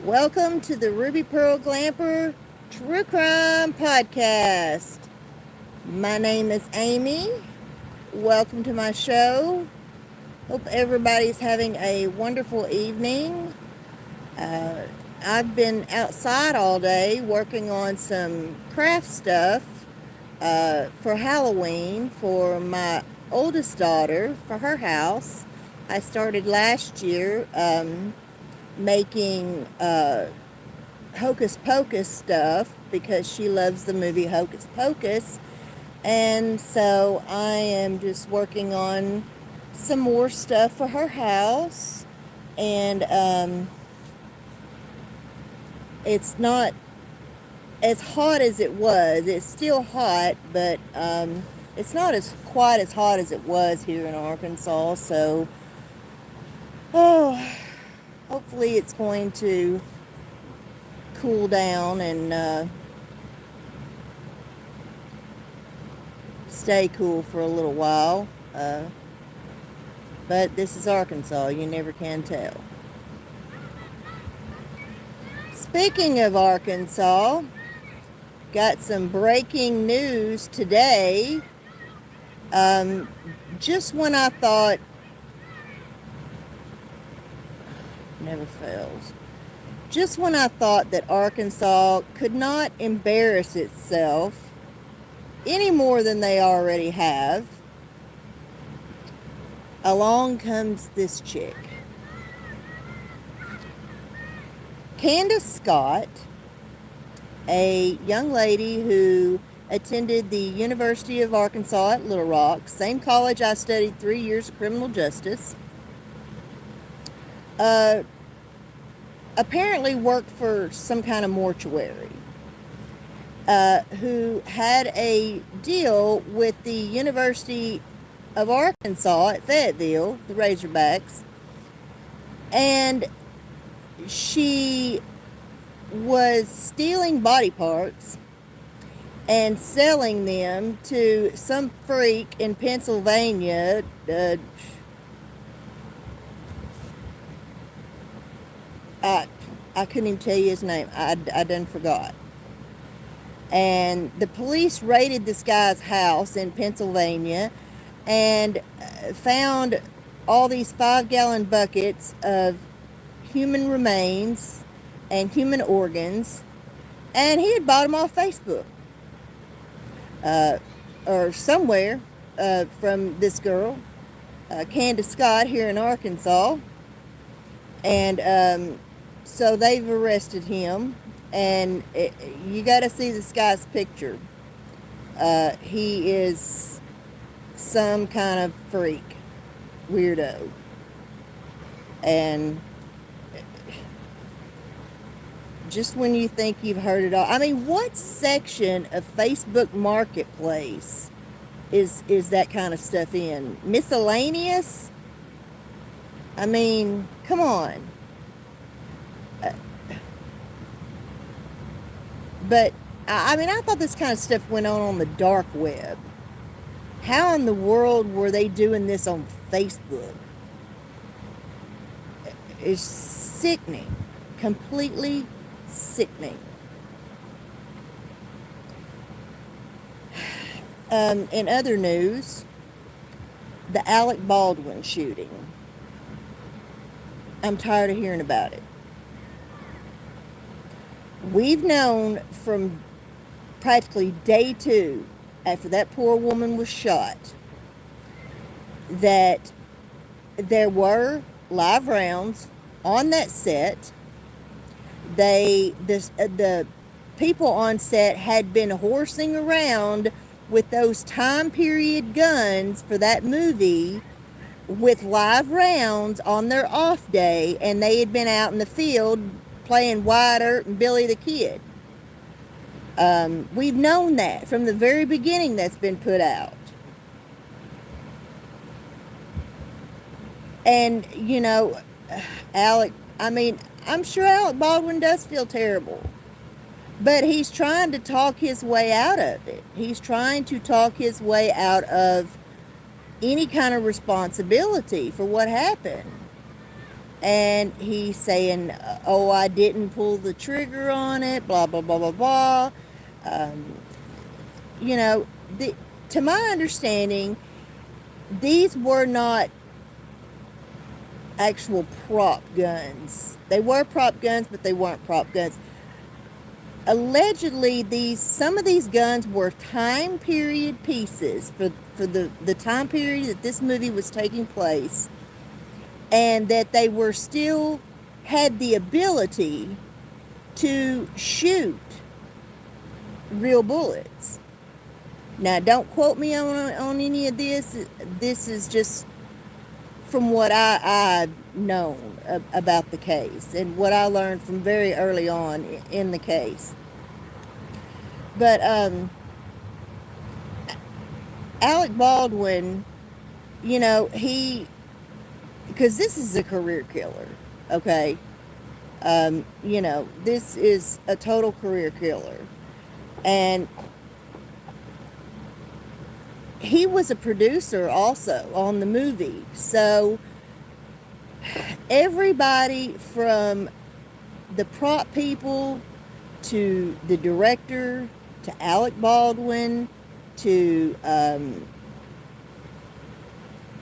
Welcome to the Ruby Pearl Glamper True Crime Podcast. My name is Amy. Welcome to my show. Hope everybody's having a wonderful evening. I've been outside all day working on some craft stuff for Halloween for my oldest daughter for her house. I started last year making Hocus Pocus stuff because she loves the movie Hocus Pocus, and so I am just working on some more stuff for her house. And it's not as hot as it was. It's still hot, but it's not quite as hot as it was here in Arkansas. So hopefully it's going to cool down and stay cool for a little while. But this is Arkansas. You never can tell. Speaking of Arkansas, got some breaking news today. Just when I thought never fails. Just when I thought that Arkansas could not embarrass itself any more than they already have, along comes this chick. Candace Scott, a young lady who attended the University of Arkansas at Little Rock, same college I studied 3 years of criminal justice, apparently worked for some kind of mortuary, who had a deal with the University of Arkansas at Fayetteville, the Razorbacks, and she was stealing body parts and selling them to some freak in Pennsylvania. I couldn't even tell you his name. I done forgot. And the police raided this guy's house in Pennsylvania and found all these 5-gallon buckets of human remains and human organs, and he had bought them off Facebook or somewhere from this girl, Candace Scott, here in Arkansas. And so they've arrested him, and you got to see this guy's picture. He is some kind of freak, weirdo. And just when you think you've heard it all, I mean, what section of Facebook Marketplace is that kind of stuff in? Miscellaneous? I mean, come on. But, I mean, I thought this kind of stuff went on the dark web. How in the world were they doing this on Facebook? It's sickening. Completely sickening. In other news, the Alec Baldwin shooting. I'm tired of hearing about it. We've known from practically day 2 after that poor woman was shot that there were live rounds on that set. The people on set had been horsing around with those time period guns for that movie with live rounds on their off day, and they had been out in the field playing Wyatt Earp and Billy the Kid. We've known that from the very beginning. That's been put out. And, you know, Alec, I mean, I'm sure Alec Baldwin does feel terrible. But he's trying to talk his way out of it. He's trying to talk his way out of any kind of responsibility for what happened. and he's saying, oh, I didn't pull the trigger on it, blah, blah, blah, blah, blah. You know, to my understanding, these were not actual prop guns. They were prop guns, but they weren't prop guns. Allegedly, some of these guns were time period pieces for the time period that this movie was taking place, and that they were still had the ability to shoot real bullets. Now, don't quote me on any of this. This is just from what I've known about the case and what I learned from very early on in the case. But Alec Baldwin, you know, because this is a career killer, okay? You know, this is a total career killer. And he was a producer also on the movie. So everybody from the prop people to the director to Alec Baldwin to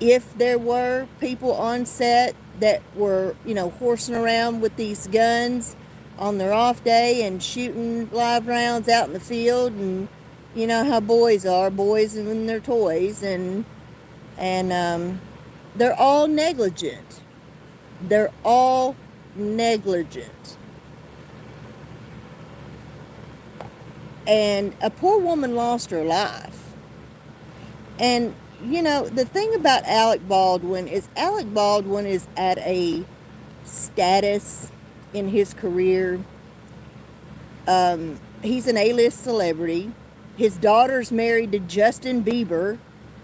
if there were people on set that were, you know, horsing around with these guns on their off day and shooting live rounds out in the field, and you know how boys are, boys and their toys, and they're all negligent. They're all negligent. And a poor woman lost her life. And, you know, the thing about Alec Baldwin is at a status in his career. He's an A-list celebrity. His daughter's married to Justin Bieber,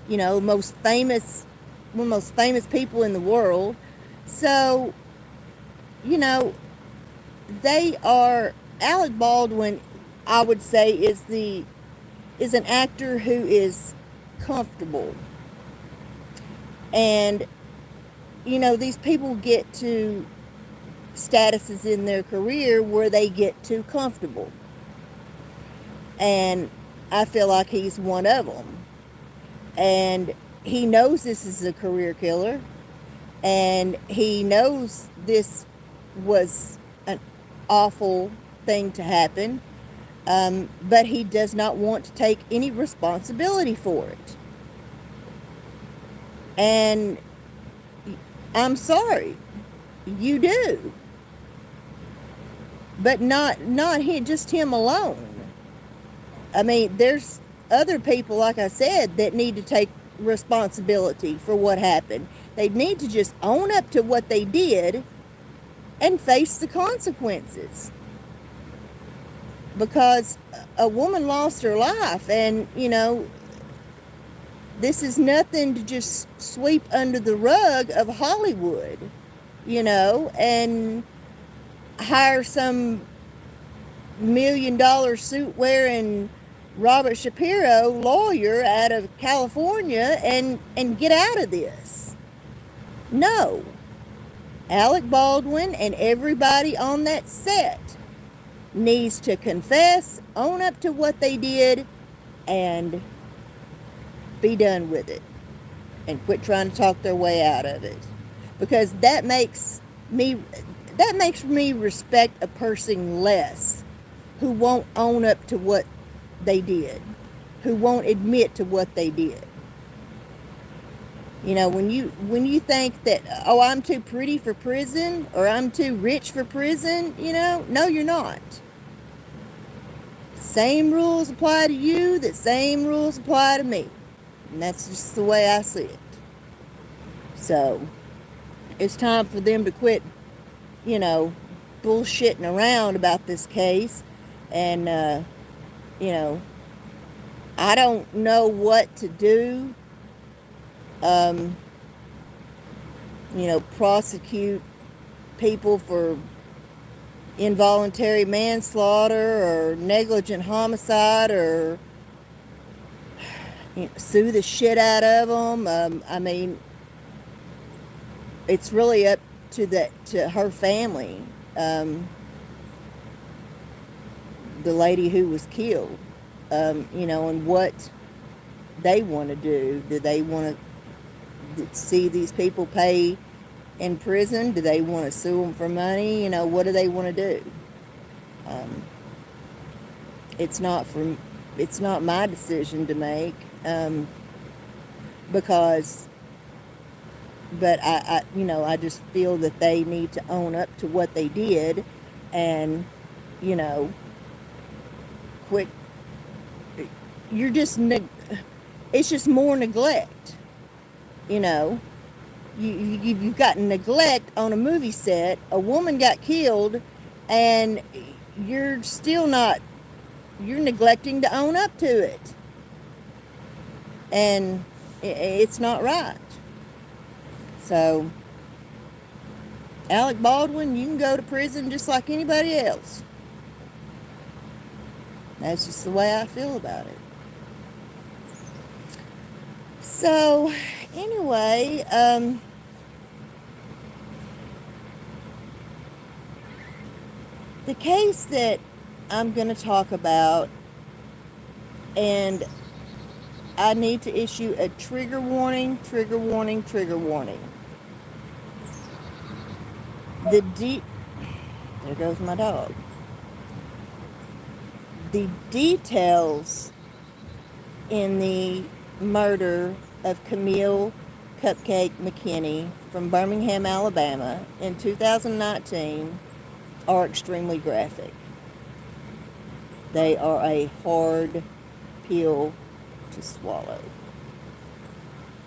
you know, one of the most famous people in the world. So, you know, Alec Baldwin, I would say, is an actor who is comfortable. And, you know, these people get to statuses in their career where they get too comfortable. And I feel like he's one of them. And he knows this is a career killer. And he knows this was an awful thing to happen. But he does not want to take any responsibility for it. And I'm sorry, you do. But not just him alone. I mean, there's other people, like I said, that need to take responsibility for what happened. They need to just own up to what they did and face the consequences. Because a woman lost her life, and, you know, this is nothing to just sweep under the rug of Hollywood, you know, and hire some $1 million suit wearing Robert Shapiro lawyer out of California and get out of this. No. Alec Baldwin and everybody on that set needs to confess, own up to what they did, and be done with it. And quit trying to talk their way out of it. Because that makes me respect a person less who won't own up to what they did, who won't admit to what they did. You know, when you think that, oh, I'm too pretty for prison, or I'm too rich for prison, you know, no, you're not. Same rules apply to you, the same rules apply to me. And that's just the way I see it. So, it's time for them to quit, you know, bullshitting around about this case. And, you know, I don't know what to do. You know, prosecute people for involuntary manslaughter or negligent homicide, or, you know, sue the shit out of them. I mean, it's really up to her family, the lady who was killed, and what they want to do. Do they want to see these people pay in prison? Do they want to sue them for money? What do they want to do? It's not my decision to make, but I just feel that they need to own up to what they did, and quit. It's just more neglect. You've got neglect on a movie set. A woman got killed, and you're neglecting to own up to it. And it's not right. So, Alec Baldwin, you can go to prison just like anybody else. That's just the way I feel about it. So, anyway, the case that I'm going to talk about, and I need to issue a trigger warning. There goes my dog. The details in the murder of Camille Cupcake McKinney from Birmingham, Alabama in 2019 are extremely graphic. They are a hard pill to swallow.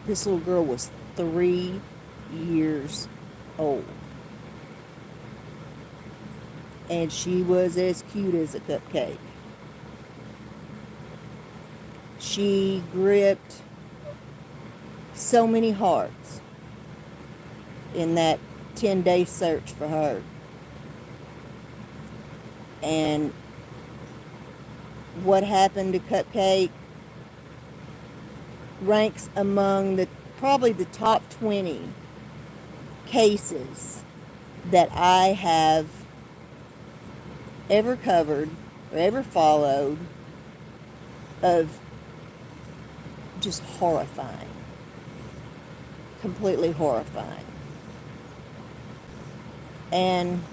This little girl was 3 years old. And she was as cute as a cupcake. She gripped so many hearts in that 10-day search for her. And what happened to Cupcake ranks among probably the top 20 cases that I have ever covered or ever followed of just horrifying. Completely horrifying. And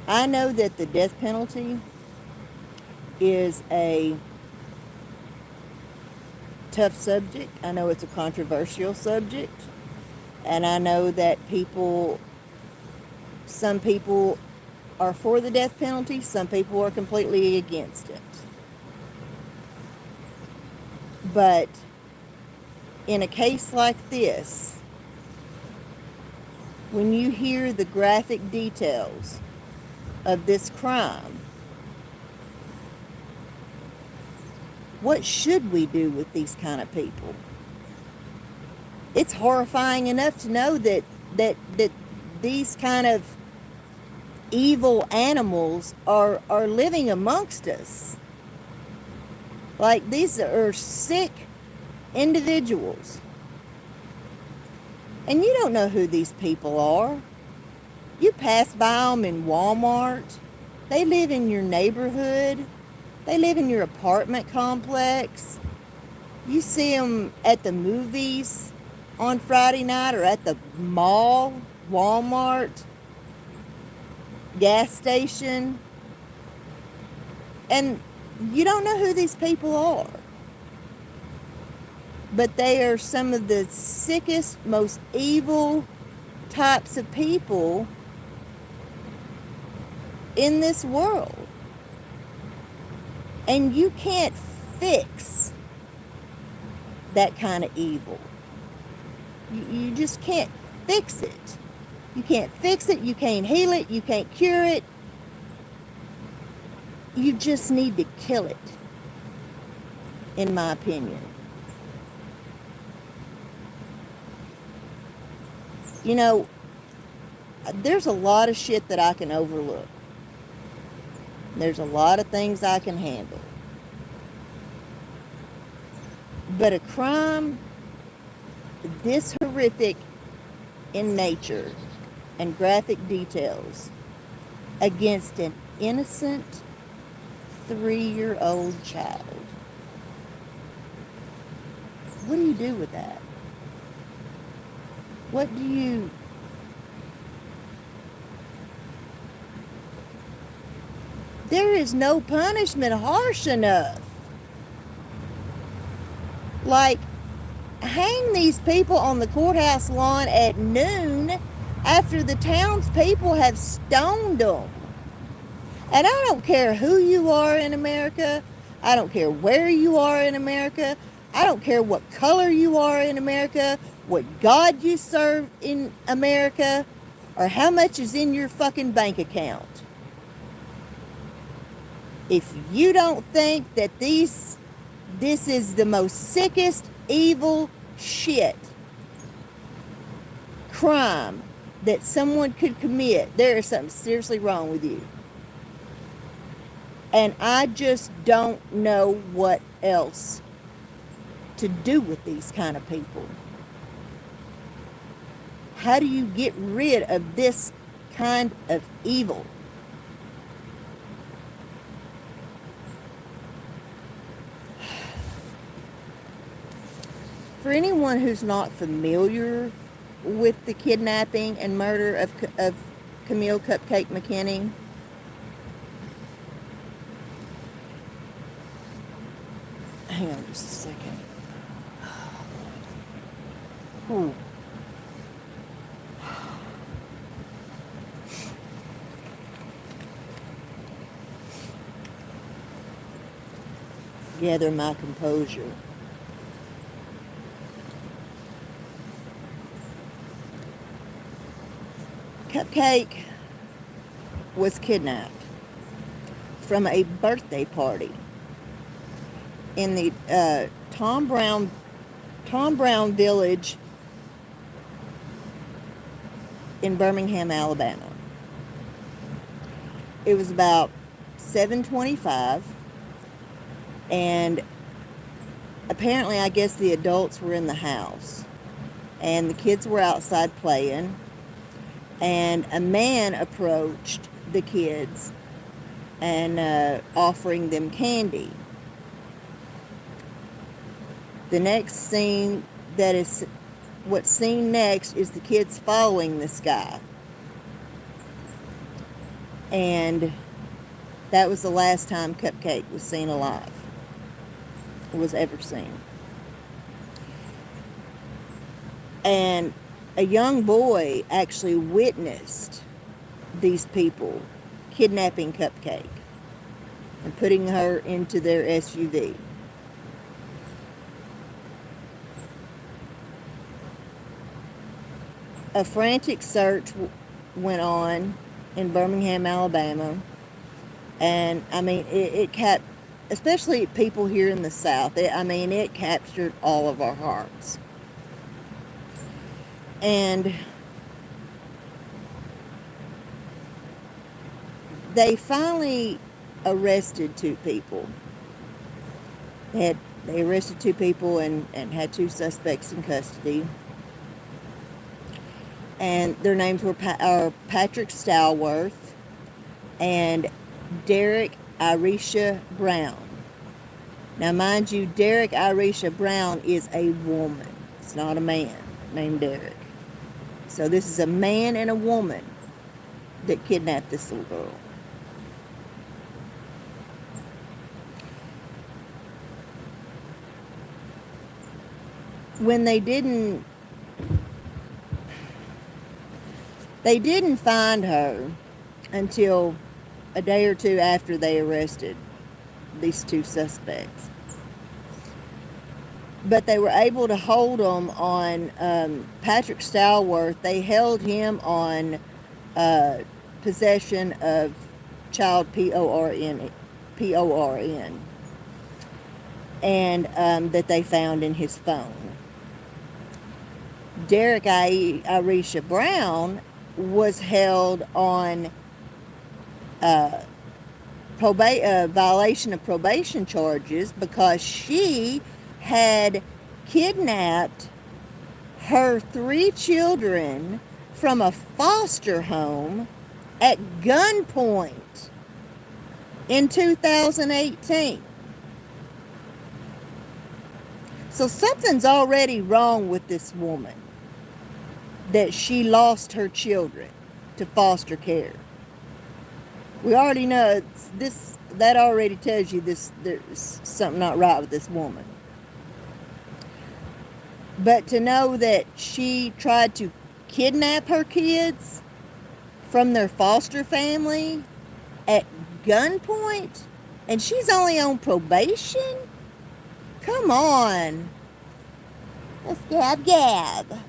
I know that the death penalty is a tough subject. I know it's a controversial subject. And I know that some people are for the death penalty, some people are completely against it. But in a case like this, when you hear the graphic details of this crime, what should we do with these kind of people? It's horrifying enough to know that these kind of evil animals are living amongst us. Like, these are sick individuals. And you don't know who these people are. You pass by them in Walmart. They live in your neighborhood. They live in your apartment complex. You see them at the movies on Friday night, or at the mall, Walmart, gas station. And you don't know who these people are. But they are some of the sickest, most evil types of people in this world. And you can't fix that kind of evil. You just can't fix it. You can't fix it. You can't heal it. You can't cure it. You just need to kill it, in my opinion. You know, there's a lot of shit that I can overlook. There's a lot of things I can handle. But a crime this horrific in nature and graphic details against an innocent 3-year-old child. What do you do with that? What do you... There is no punishment harsh enough. Like, hang these people on the courthouse lawn at noon after the townspeople have stoned them. And I don't care who you are in America. I don't care where you are in America. I don't care what color you are in America, what God you serve in America, or how much is in your fucking bank account. If you don't think that this is the most sickest, evil shit crime that someone could commit, there is something seriously wrong with you. And I just don't know what else to do with these kind of people. How do you get rid of this kind of evil? For anyone who's not familiar with the kidnapping and murder of Camille Cupcake McKinney, hang on just a second. Ooh. Gather my composure. Cupcake was kidnapped from a birthday party in the Tom Brown Village in Birmingham, Alabama. It was about 7:25, and apparently, I guess the adults were in the house, and the kids were outside playing, and a man approached the kids and offering them candy. The next scene what's seen next is the kids following this guy. And that was the last time Cupcake was seen alive. Was ever seen. And a young boy actually witnessed these people kidnapping Cupcake and putting her into their SUV. A frantic search went on in Birmingham, Alabama, and I mean, it kept, especially people here in the South, it captured all of our hearts. And they finally arrested 2 people. They arrested 2 people and had 2 suspects in custody. And their names were Patrick Stallworth and Derrick Irisha Brown. Now, mind you, Derrick Irisha Brown is a woman. It's not a man named Derrick. So this is a man and a woman that kidnapped this little girl. When they didn't find her until a day or 2 after they arrested these 2 suspects. But they were able to hold them on Patrick Stallworth. They held him on possession of child PORN, and that they found in his phone. Derrick Irisha Brown was held on violation of probation charges because she had kidnapped her 3 children from a foster home at gunpoint in 2018. So something's already wrong with this woman, that she lost her children to foster care. We already know that already tells you there's something not right with this woman. But to know that she tried to kidnap her kids from their foster family at gunpoint, and she's only on probation? Come on. Let's gab.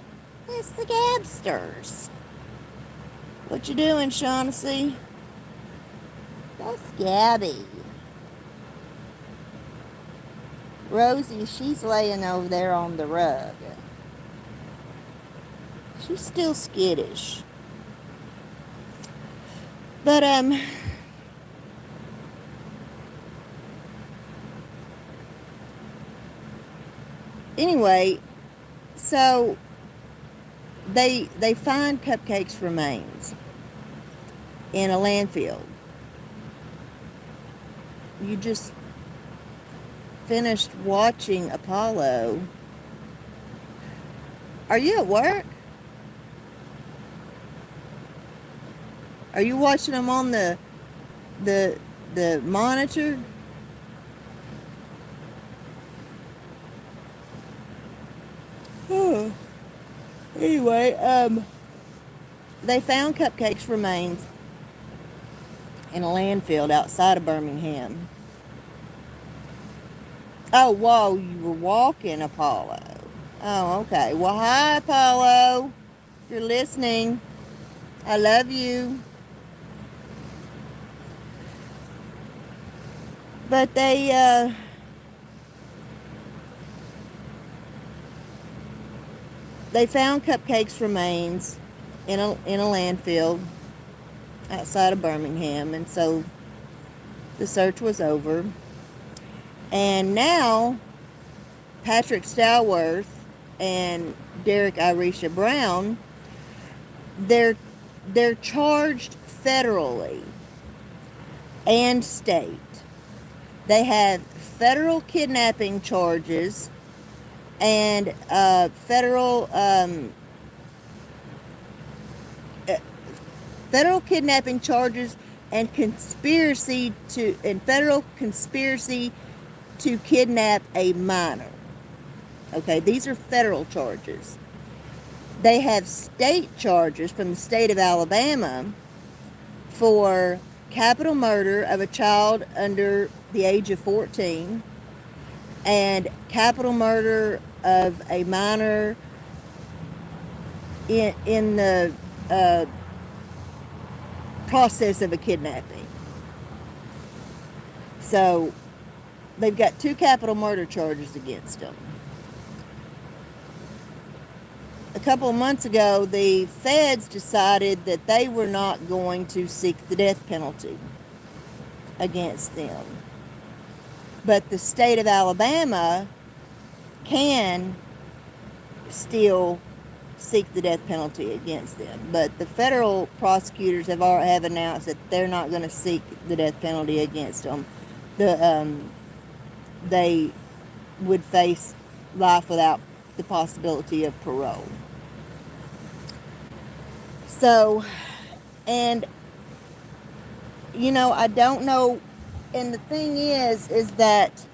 It's the Gabsters. What you doing, Shaughnessy? That's Gabby. Rosie, she's laying over there on the rug. She's still skittish. But, anyway, so they find Cupcake's remains in a landfill. You just finished watching Apollo. Are you at work? Are you watching them on the monitor? Oh. Anyway, they found Cupcake's remains in a landfill outside of Birmingham. Oh, whoa, you were walking, Apollo. Oh, okay. Well, hi, Apollo. If you're listening, I love you. But they found Cupcake's remains in a landfill outside of Birmingham, and so the search was over. And now Patrick Stallworth and Derrick Irisha Brown, they're charged federally and state. They have federal kidnapping charges and federal kidnapping charges and federal conspiracy to kidnap a minor. Okay, these are federal charges. They have state charges from the state of Alabama for capital murder of a child under the age of 14 and capital murder of a minor in the process of a kidnapping. So they've got 2 capital murder charges against them. A couple of months ago, the feds decided that they were not going to seek the death penalty against them. But the state of Alabama can still seek the death penalty against them. But the federal prosecutors have announced that they're not going to seek the death penalty against them. They would face life without the possibility of parole. So, and I don't know, and the thing is that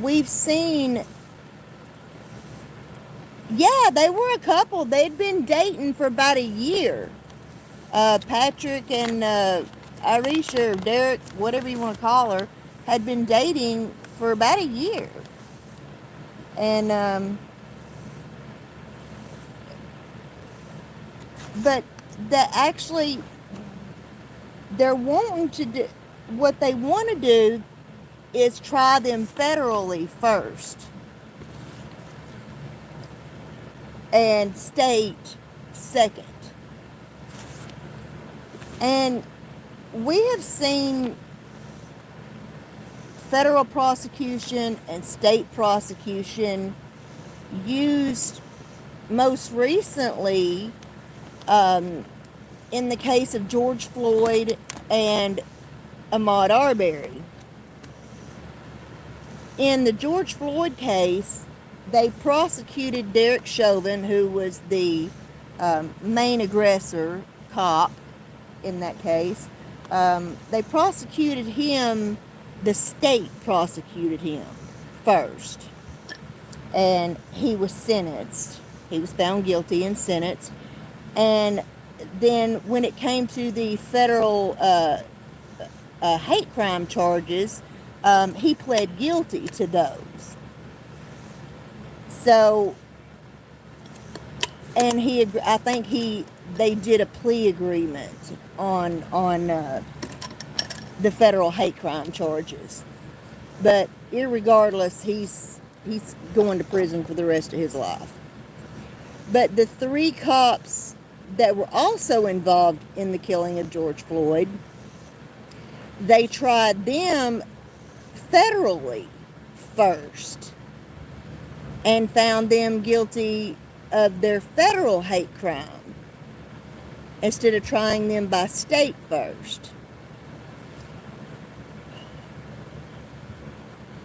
we've seen, they were a couple. They'd been dating for about a year. Patrick and Irisha, or Derrick, whatever you want to call her, had been dating for about a year. And, but that actually, they're wanting to do, what they want to do is try them federally first. And state second. And we have seen federal prosecution and state prosecution used most recently in the case of George Floyd and Ahmaud Arbery. In the George Floyd case, they prosecuted Derrick Chauvin, who was the main aggressor cop in that case. They prosecuted him, the state prosecuted him first, and he was sentenced. He was found guilty and sentenced. And then when it came to the federal hate crime charges, he pled guilty to those. So, and I think they did a plea agreement on the federal hate crime charges. But irregardless, he's going to prison for the rest of his life. But the 3 cops that were also involved in the killing of George Floyd, they tried them federally first and found them guilty of their federal hate crime instead of trying them by state first.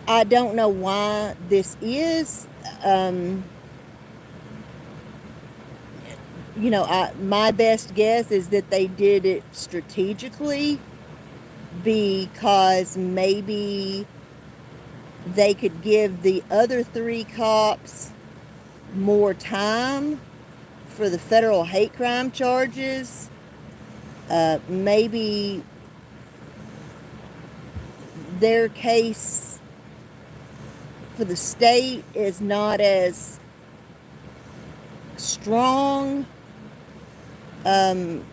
I don't know why this is. My best guess is that they did it strategically because maybe they could give the other 3 cops more time for the federal hate crime charges. Maybe their case for the state is not as strong. And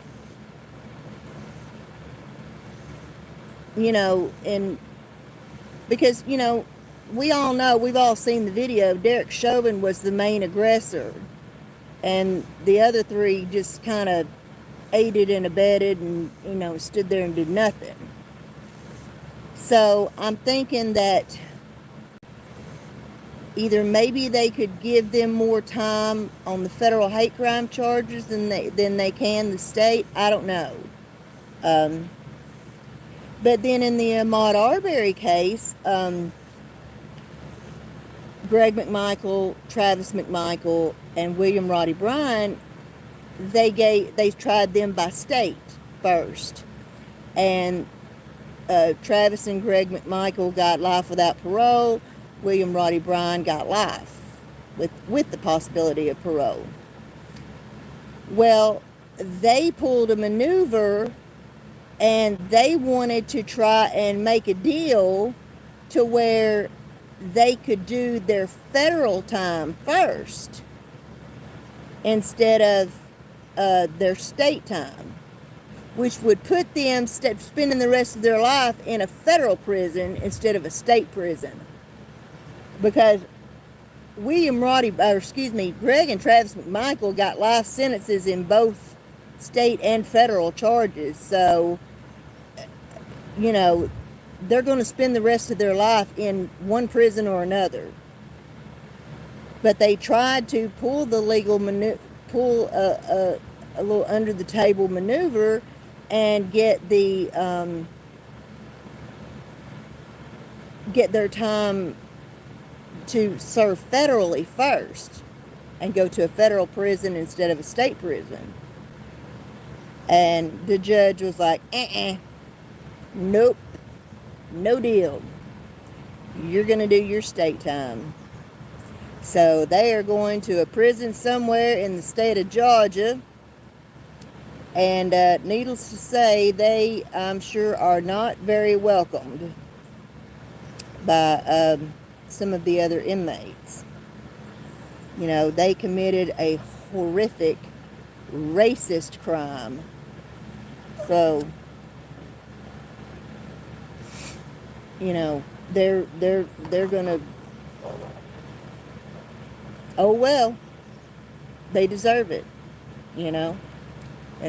because, we all know, we've all seen the video, Derrick Chauvin was the main aggressor, and the other 3 just kind of aided and abetted and, stood there and did nothing. So I'm thinking that either maybe they could give them more time on the federal hate crime charges than they can the state. I don't know. But then in the Ahmaud Arbery case, Greg McMichael, Travis McMichael, and William Roddy Bryan, they tried them by state first. And Travis and Greg McMichael got life without parole. William Roddy Bryan got life with the possibility of parole. Well, they pulled a maneuver and they wanted to try and make a deal to where they could do their federal time first instead of their state time, which would put them spending the rest of their life in a federal prison instead of a state prison. Because Greg and Travis McMichael got life sentences in both state and federal charges. So, they're going to spend the rest of their life in one prison or another. But they tried to pull the pull a little under the table maneuver and get their time to serve federally first and go to a federal prison instead of a state prison. And the judge was like, nope, no deal. You're going to do your state time. So they are going to a prison somewhere in the state of Georgia. And needless to say, they, I'm sure, are not very welcomed by some of the other inmates. They committed a horrific racist crime. So, they're gonna, oh well, they deserve it, in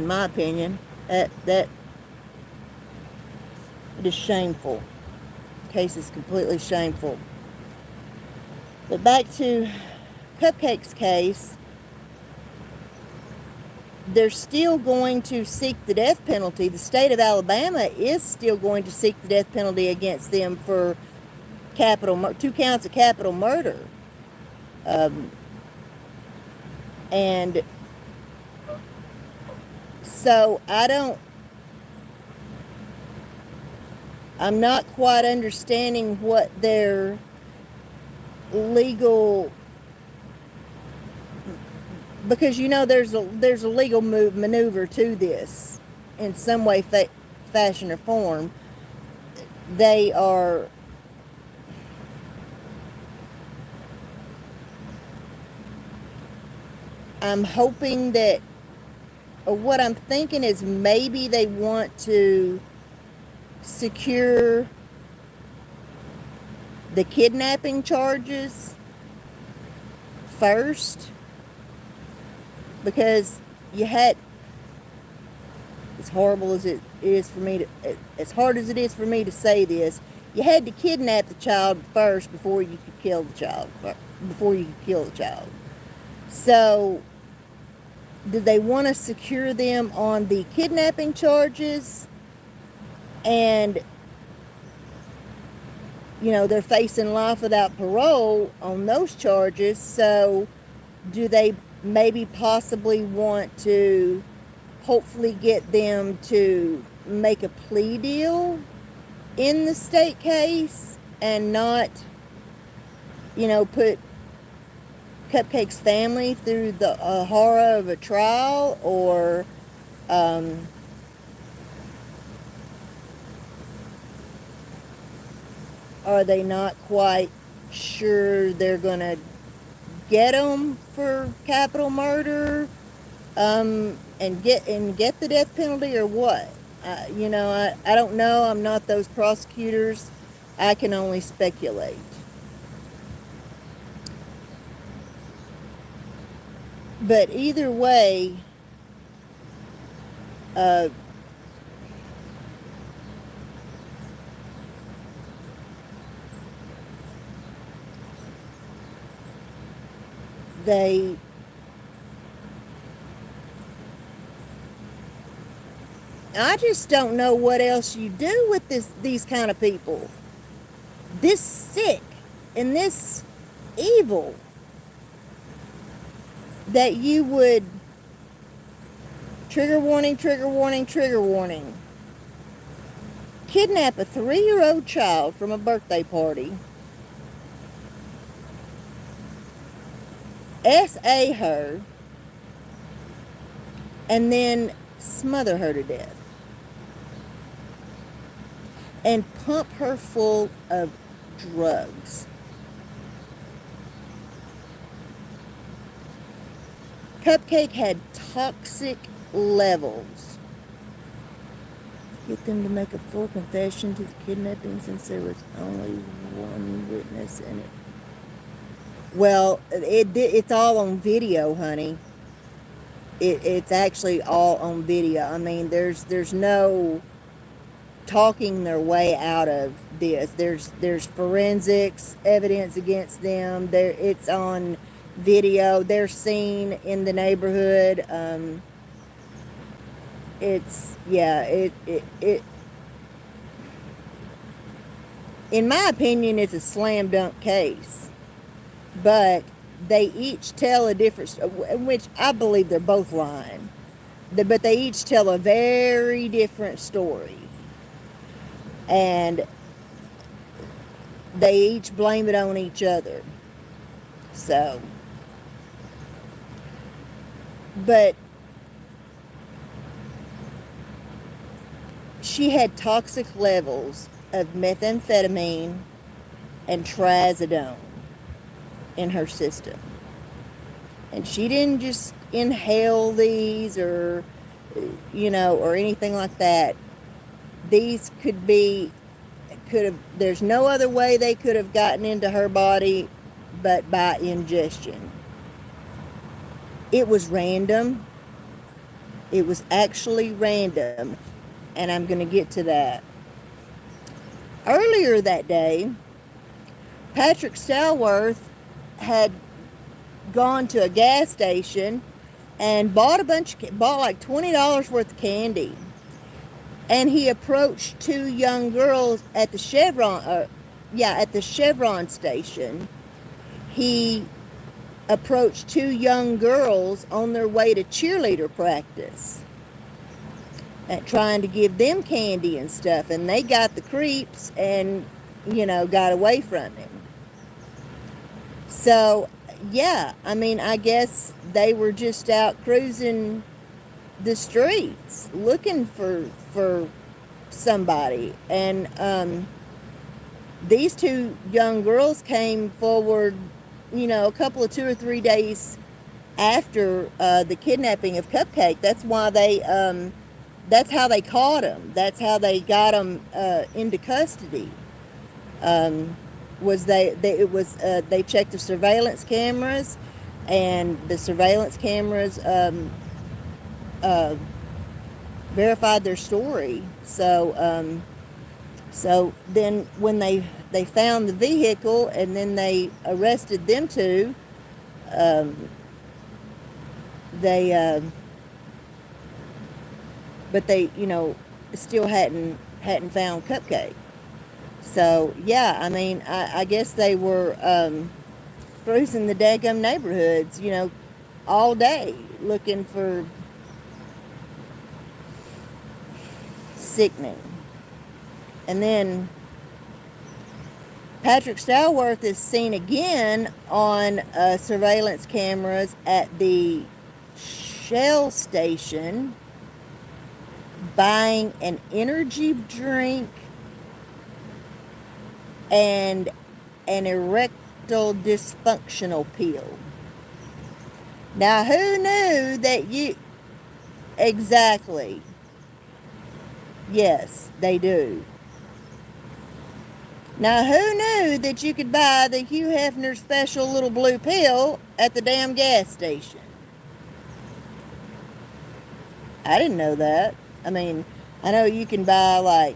my opinion. That it is shameful. case is completely shameful. But back to Cupcake's case, they're still going to seek the death penalty. The state of Alabama is still going to seek the death penalty against them for 2 counts of capital murder. And so I'm not quite understanding what their legal, because there's a legal maneuver to this in some way, fashion, or form. I'm hoping that, or what I'm thinking is, maybe they want to secure the kidnapping charges first, because as horrible as it is for me to, as hard as it is for me to say this, you had to kidnap the child first before you could kill the child. So, do they want to secure them on the kidnapping charges? And, they're facing life without parole on those charges. So, do they maybe possibly want to hopefully get them to make a plea deal in the state case and not, put Cupcake's family through the horror of a trial? Or are they not quite sure they're going to get them for capital murder and get the death penalty, or what? I don't know. I'm not those prosecutors. I can only speculate. But either way, I just don't know what else you do with these kind of people. This sick and this evil, that you would trigger warning, kidnap a 3-year-old child from a birthday party, SA her, and then smother her to death, and pump her full of drugs. Cupcake had toxic levels. Get them to make a full confession to the kidnapping, since there was only one witness in it. Well, it's all on video, honey. It's actually all on video. I mean, there's no talking their way out of this. There's forensics evidence against them. It's on video. They're seen in the neighborhood. In my opinion, it's a slam dunk case. But they each tell a different, which I believe they're both lying. But they each tell a very different story. And they each blame it on each other. So, but she had toxic levels of methamphetamine and trazodone in her system. And she didn't just inhale these or anything like that. These there's no other way they could have gotten into her body but by ingestion. It was random. It was actually random. And I'm going to get to that. Earlier that day, Patrick Stallworth had gone to a gas station and bought like $20 worth of candy. And he approached two young girls at the Chevron station. He approached two young girls on their way to cheerleader practice, trying to give them candy and stuff, and they got the creeps and, got away from him. So, yeah, I mean, I guess they were just out cruising the streets looking for somebody. And these two young girls came forward, a couple of 2 or 3 days after the kidnapping of Cupcake. That's why that's how they caught him. That's how they got him into custody. They checked the surveillance cameras, and the surveillance cameras verified their story. So then when they found the vehicle, and then they arrested them two, but they still hadn't found Cupcake. So yeah, I mean, I guess they were cruising the daggum neighborhoods, all day looking for. Sickening. And then Patrick Stallworth is seen again on surveillance cameras at the Shell station buying an energy drink and an erectile dysfunctional pill. Now, who knew that exactly. Yes, they do. Now, who knew that you could buy the Hugh Hefner special little blue pill at the damn gas station? I didn't know that. I mean, I know you can buy like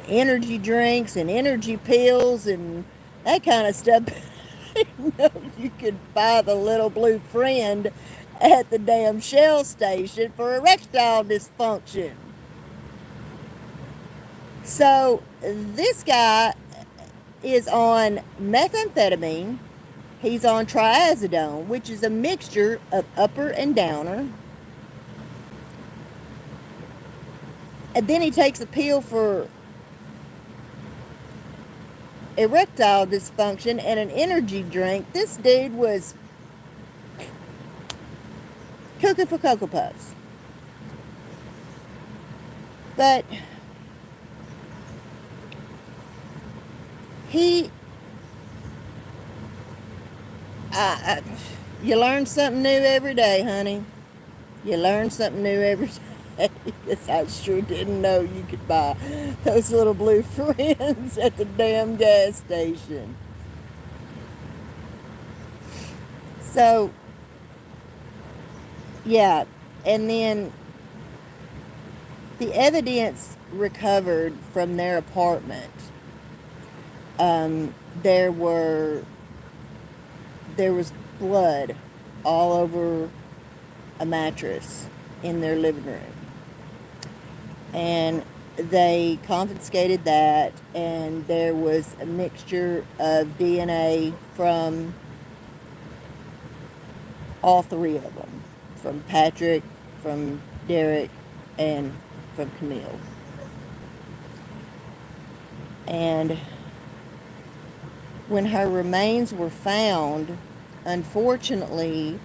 energy drinks and energy pills and that kind of stuff. I didn't know you could buy the little blue friend at the damn Shell station for erectile dysfunction. So this guy is on methamphetamine. He's on triazidone, which is a mixture of upper and downer. And then he takes a pill for erectile dysfunction and an energy drink. This dude was cooking for Cocoa Puffs. But you learn something new every day, honey. You learn something new every day. Because I sure didn't know you could buy those little blue friends at the damn gas station. So, yeah. And then the evidence recovered from their apartment. There was blood all over a mattress in their living room. And they confiscated that, and there was a mixture of DNA from all three of them. From Patrick, from Derrick, and from Camille. And when her remains were found, unfortunately,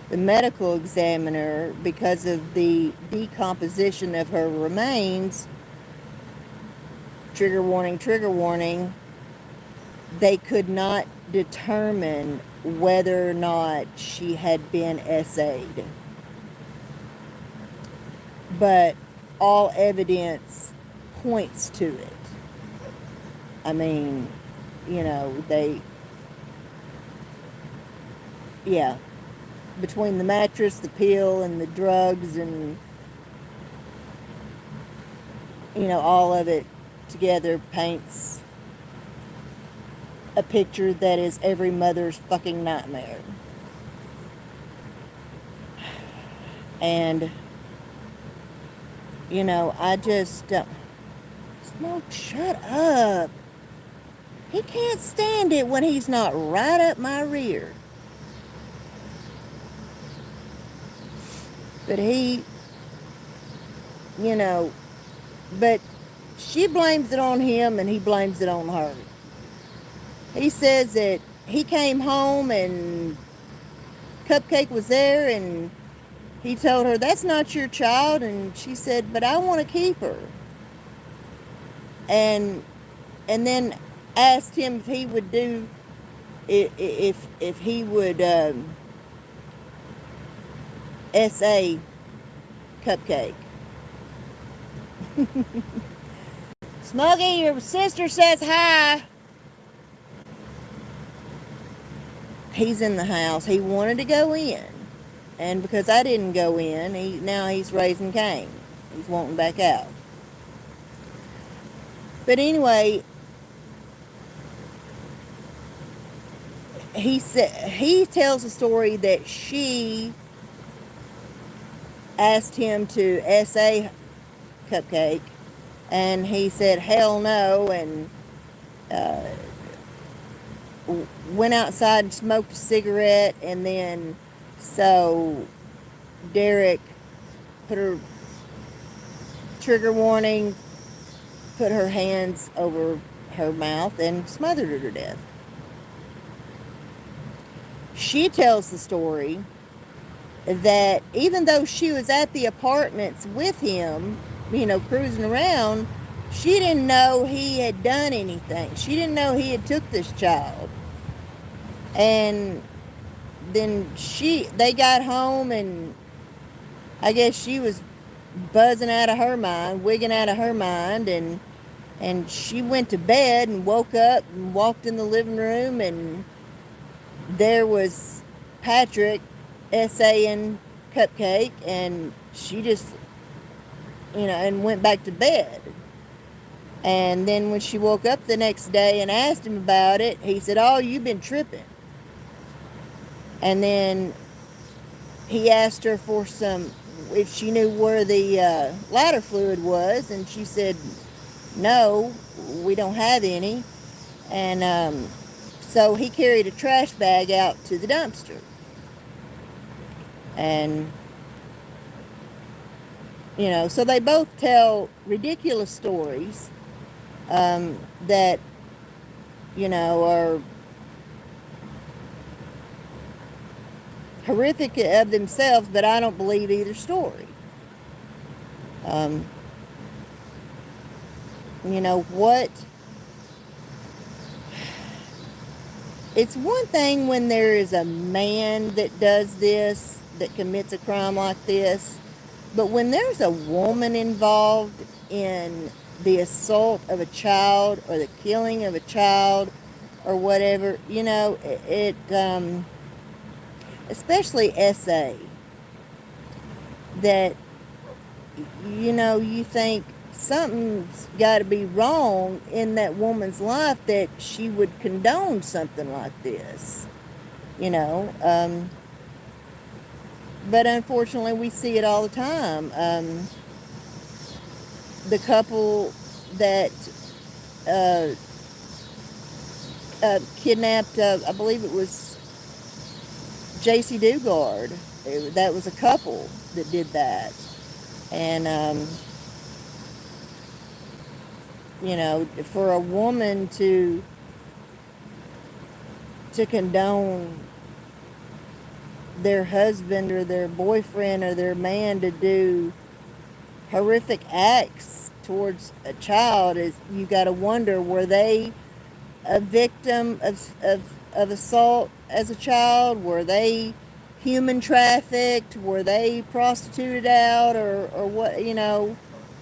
the medical examiner, because of the decomposition of her remains, trigger warning, they could not determine whether or not she had been SA'd. But all evidence points to it. I mean, between the mattress, the pill, and the drugs, and all of it together paints a picture that is every mother's fucking nightmare. And, you know, I just... Smoke, shut up. He can't stand it when he's not right up my rear. But he, you know, but she blames it on him and he blames it on her. He says that he came home and Cupcake was there and he told her, that's not your child. And she said, but I want to keep her. And then asked him if he would do, if he would S.A. Cupcake. Smokey, your sister says hi. He's in the house. He wanted to go in. And because I didn't go in, now he's raising Cain. He's wanting back out. But anyway, he tells a story that she asked him to S.A. Cupcake, and he said hell no, and went outside and smoked a cigarette, and then so Derrick put her trigger warning, put her hands over her mouth and smothered her to death. She tells the story that even though she was at the apartments with him, you know, cruising around, she didn't know he had done anything. She didn't know he had took this child. And then they got home, and I guess she was buzzing out of her mind, wigging out of her mind, and she went to bed and woke up and walked in the living room, and there was Patrick essaying Cupcake, and she just, you know, and went back to bed. And then when she woke up the next day and asked him about it, he said, oh, you've been tripping. And then he asked her for if she knew where the lighter fluid was, and she said, no, we don't have any. And so he carried a trash bag out to the dumpster. And, you know, so they both tell ridiculous stories that, you know, are horrific of themselves, but I don't believe either story. You know what? It's one thing when there is a man that does this, that commits a crime like this, but when there's a woman involved in the assault of a child or the killing of a child or whatever, you know, it especially S.A., that, you know, you think something's got to be wrong in that woman's life that she would condone something like this, you know. But unfortunately, we see it all the time. The couple that kidnapped, I believe it was J.C. Dugard. That was a couple that did that. And, you know, for a woman to condone their husband or their boyfriend or their man to do horrific acts towards a child, is, you got to wonder, were they a victim of assault as a child? Were they human trafficked? Were they prostituted out, or what? You know,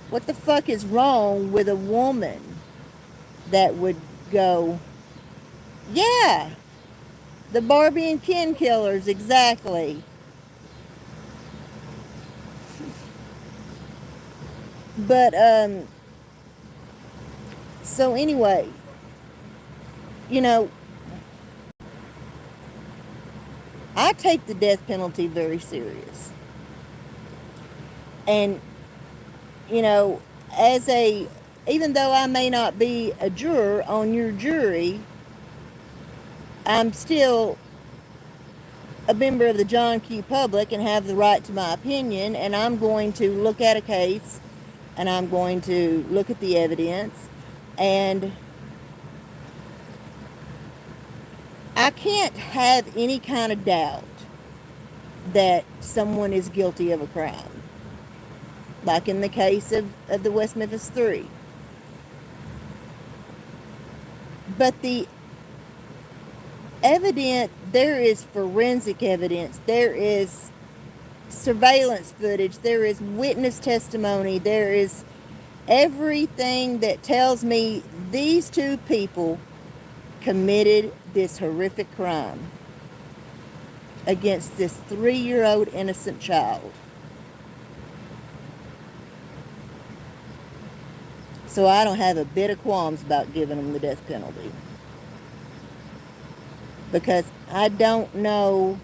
what the fuck is wrong with a woman that would go, yeah, the Barbie and Ken killers, exactly. But So anyway, you know, I take the death penalty very serious. And, you know, even though I may not be a juror on your jury, I'm still a member of the John Q. public and have the right to my opinion, and I'm going to look at a case, and I'm going to look at the evidence, and I can't have any kind of doubt that someone is guilty of a crime, like in the case of the West Memphis 3. But the evidence, there is forensic evidence, there is surveillance footage, there is witness testimony, there is everything that tells me these two people committed this horrific crime against this 3-year-old innocent child. So I don't have a bit of qualms about giving them the death penalty. Because I don't know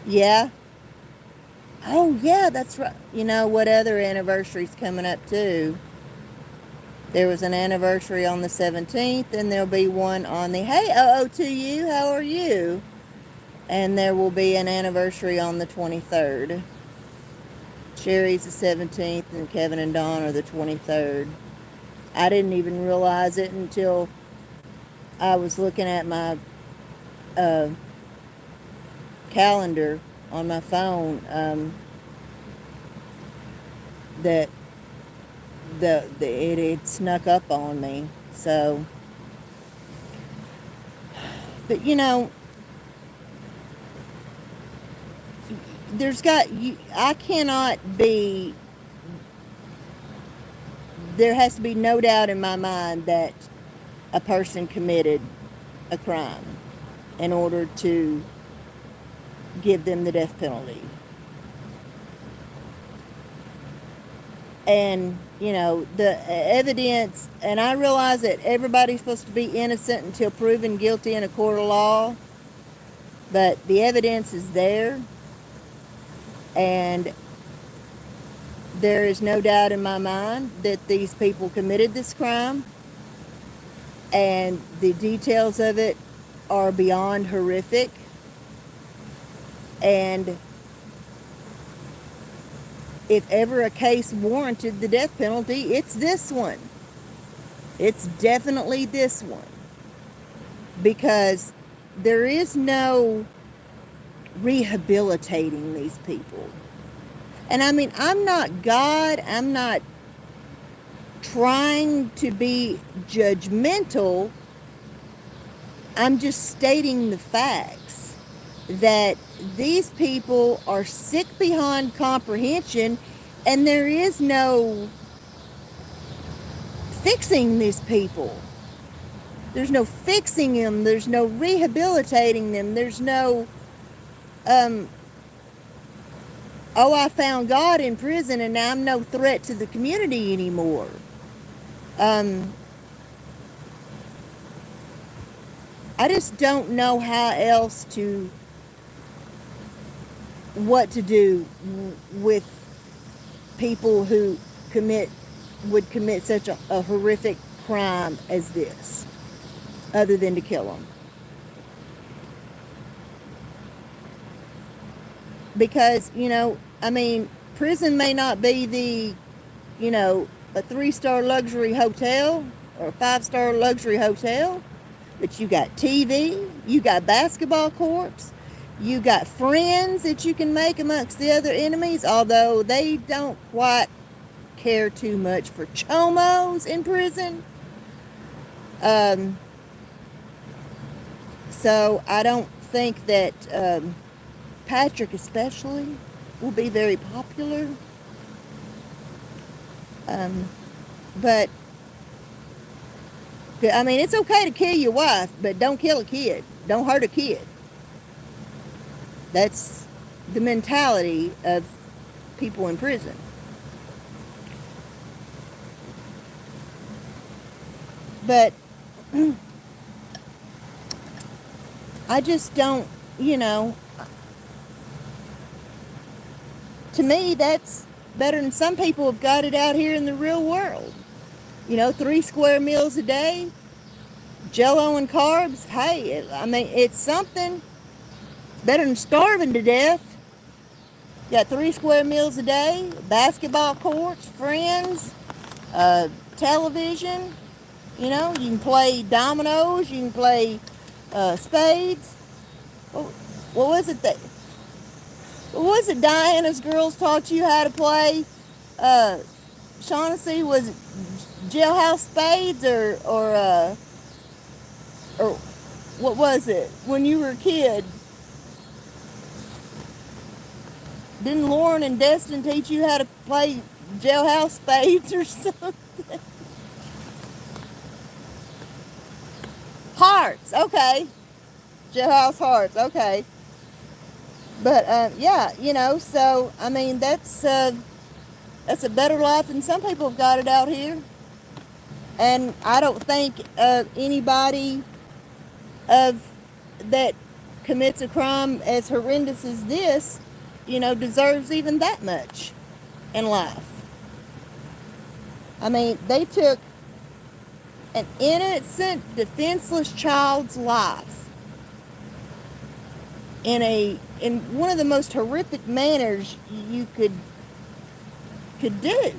yeah. Oh yeah, that's right. You know what other anniversary's coming up too? There was an anniversary on the 17th, and there'll be one on the, hey, to you, how are you? And there will be an anniversary on the 23rd. Sherry's the 17th, and Kevin and Dawn are the 23rd. I didn't even realize it until I was looking at my calendar on my phone, that it snuck up on me. So, but you know, I cannot be, there has to be no doubt in my mind that a person committed a crime in order to give them the death penalty. And, you know, the evidence, and I realize that everybody's supposed to be innocent until proven guilty in a court of law, but the evidence is there, and there is no doubt in my mind that these people committed this crime, and the details of it are beyond horrific. And if ever a case warranted the death penalty, it's this one. It's definitely this one. Because there is no rehabilitating these people. And I mean, I'm not God. I'm not trying to be judgmental. I'm just stating the facts that these people are sick beyond comprehension, and there is no fixing these people. There's no fixing them. There's no rehabilitating them. There's no, I found God in prison and now I'm no threat to the community anymore. I just don't know what to do with people who would commit such a horrific crime as this, other than to kill them. Because, you know, I mean, prison may not be a 3-star luxury hotel or a 5-star luxury hotel, but you got TV, you got basketball courts, you got friends that you can make amongst the other enemies, although they don't quite care too much for chomos in prison. So I don't think that Patrick especially will be very popular. But I mean, it's okay to kill your wife, but don't kill a kid. Don't hurt a kid. That's the mentality of people in prison. But I just don't, to me, that's better than some people have got it out here in the real world. 3 square meals a day, Jell-O and carbs. Hey, I mean, it's something. It's better than starving to death. Got 3 square meals a day, basketball courts, friends, television. You can play dominoes, you can play spades. What was it Diana's girls taught you how to play? Shaughnessy, was it jailhouse spades or what was it when you were a kid? Didn't Lauren and Destin teach you how to play jailhouse spades or something? Hearts, okay. Jailhouse hearts, okay. But yeah, so I mean that's a better life than some people have got it out here. And I don't think anybody that commits a crime as horrendous as this, deserves even that much in life. I mean, they took an innocent, defenseless child's life in one of the most horrific manners you could do.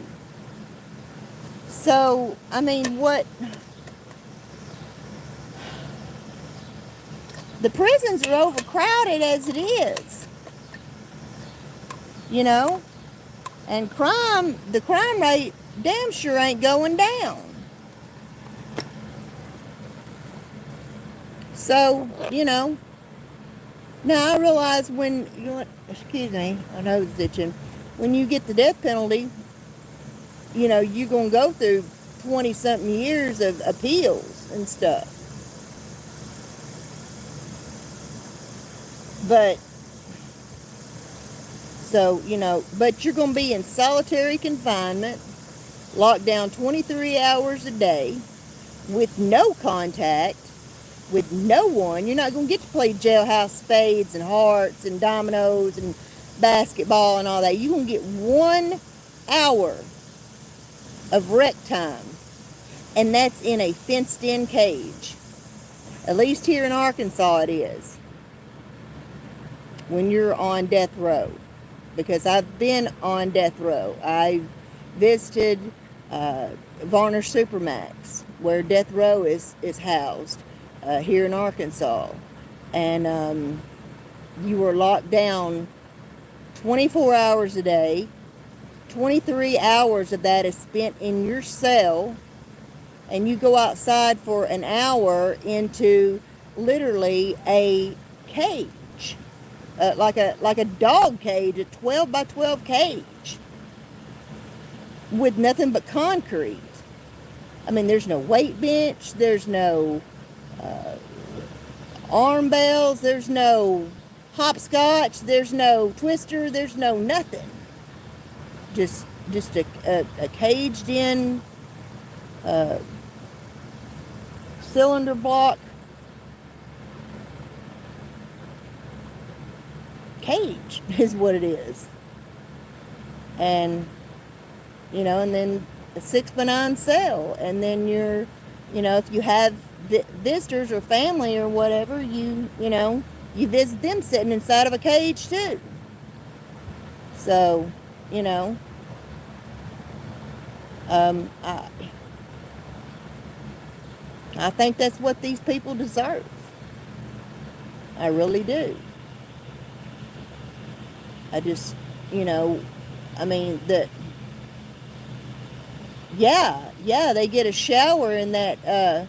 So, I mean, the prisons are overcrowded as it is. And the crime rate damn sure ain't going down. So, now I realize excuse me, my nose is itching. When you get the death penalty, you're going to go through 20-something years of appeals and stuff. But, so, but you're going to be in solitary confinement, locked down 23 hours a day, with no contact, with no one. You're not going to get to play jailhouse spades and hearts and dominoes and basketball and all that. You're going to get 1 hour of rec time, and that's in a fenced-in cage. At least here in Arkansas it is, when you're on death row. Because I've been on death row. I visited Varner Supermax, where death row is housed here in Arkansas. And you were locked down 24 hours a day. 23 hours of that is spent in your cell, and you go outside for an hour into literally a cage, like a dog cage, a 12 by 12 cage with nothing but concrete. I mean, there's no weight bench, there's no arm bells, there's no hopscotch, there's no twister, there's no nothing. Just a caged in cylinder block cage is what it is. And and then a 6x9 cell, and then you're if you have visitors or family or whatever, you visit them sitting inside of a cage too. So I think that's what these people deserve. I really do. I just, I mean, they get a shower in that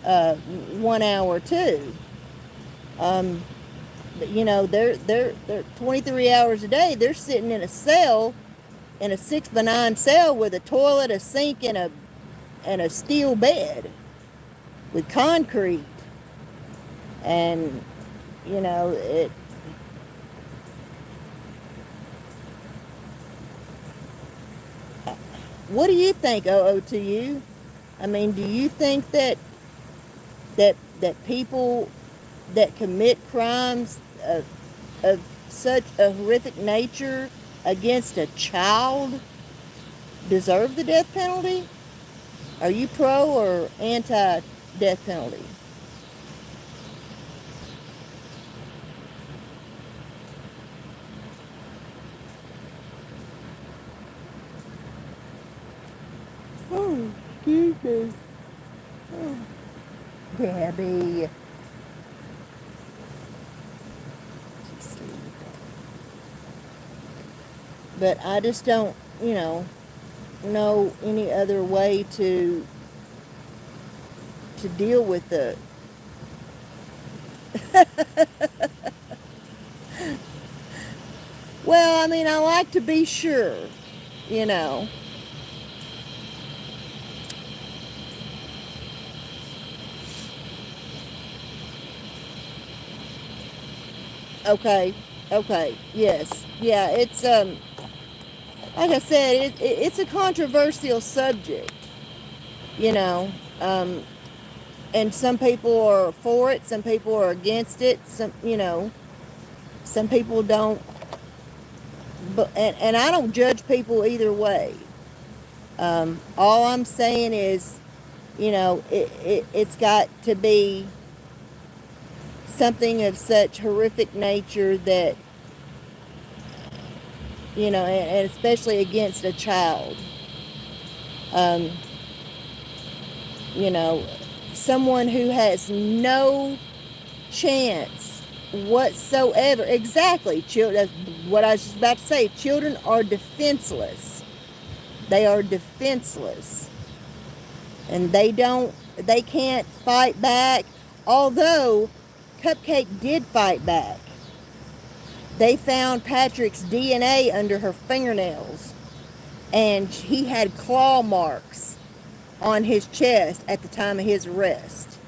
1 hour too. But they're 23 hours a day. They're sitting in a cell, in a 6x9 cell with a toilet, a sink, and a steel bed with concrete. And it. What do you think, OOTU? I mean, do you think that people that commit crimes of such a horrific nature against a child deserve the death penalty? Are you pro or anti death penalty? Oh, excuse me. Oh, Debbie. She's sleeping. But I just don't, know any other way to deal with the well, I mean, I like to be sure, you know. Okay, okay, yes, yeah, it's like I said, it's a controversial subject, you know. And some people are for it, some people are against it, some people don't. But and I don't judge people either way. All I'm saying is, it's got to be something of such horrific nature that, and especially against a child. Um, Someone who has no chance whatsoever. Exactly. Children, what I was just about to say. Children are defenseless. They are defenseless. And they can't fight back. Although Cupcake did fight back. They found Patrick's DNA under her fingernails. And he had claw marks on his chest at the time of his arrest.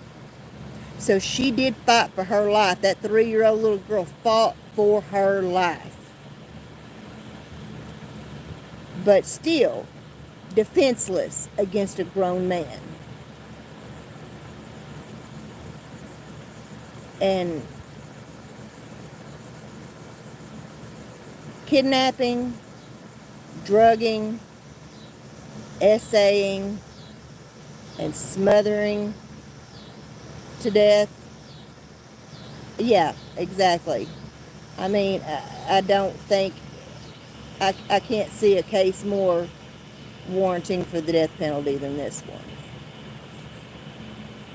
So she did fight for her life. That 3-year-old little girl fought for her life. But still, defenseless against a grown man. And kidnapping, drugging, essaying, and smothering to death. Yeah, exactly. I mean, I don't think, I can't see a case more warranting for the death penalty than this one.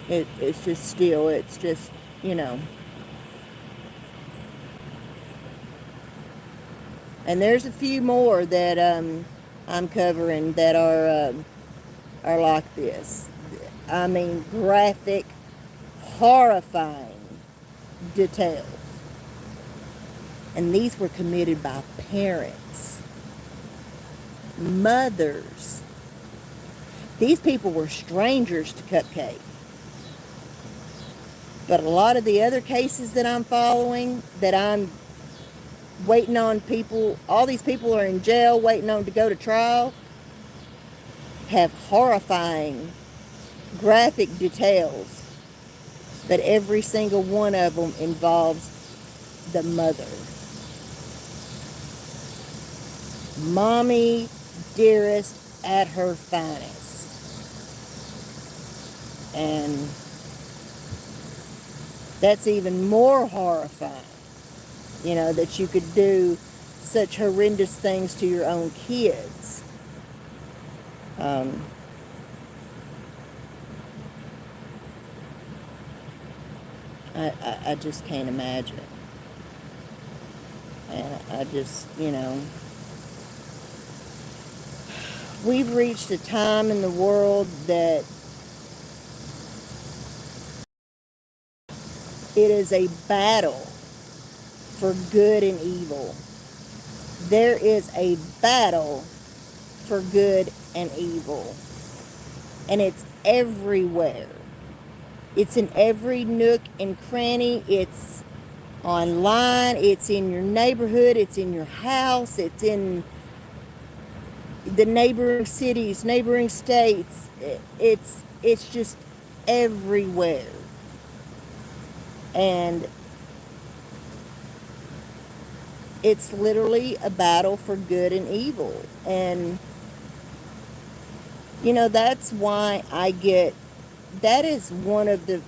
It's just, And there's a few more that I'm covering that are like this. I mean, graphic, horrifying details. And these were committed by parents, mothers. These people were strangers to Cupcake. But a lot of the other cases that I'm following, that I'm waiting on people, all these people are in jail waiting on to go to trial, have horrifying graphic details, but every single one of them involves the mother. Mommy dearest at her finest. And that's even more horrifying, that you could do such horrendous things to your own kids. I just can't imagine. And I just, we've reached a time in the world that it is a battle for good and evil. There is a battle for good and evil. And it's everywhere. It's in every nook and cranny. It's online. It's in your neighborhood. It's in your house. It's in the neighboring cities, neighboring states. It's it's just everywhere. And it's literally a battle for good and evil. And, you know, that's why that is one of the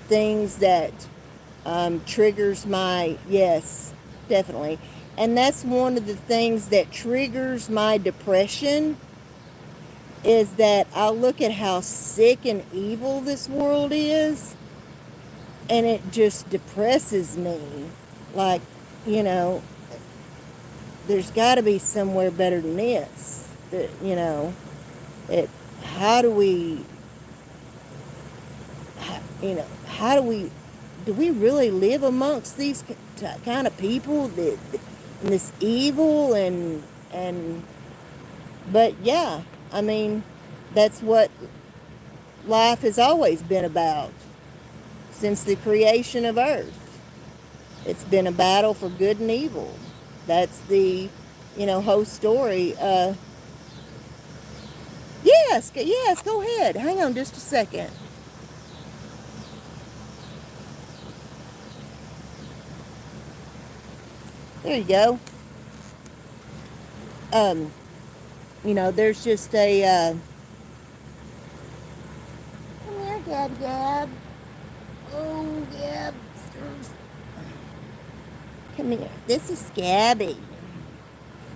things that triggers my, yes, definitely. And that's one of the things that triggers my depression, is that I look at how sick and evil this world is, and it just depresses me. Like, you know, there's got to be somewhere better than this. You know, how do we, you know, do we really live amongst these kind of people, and this evil, but yeah, I mean, that's what life has always been about since the creation of Earth. It's been a battle for good and evil. That's the, you know, whole story. Yes, go ahead. Hang on just a second. There you go. You know, there's just a, come here, Gab. Oh, Gab. Come here. This is Gabby.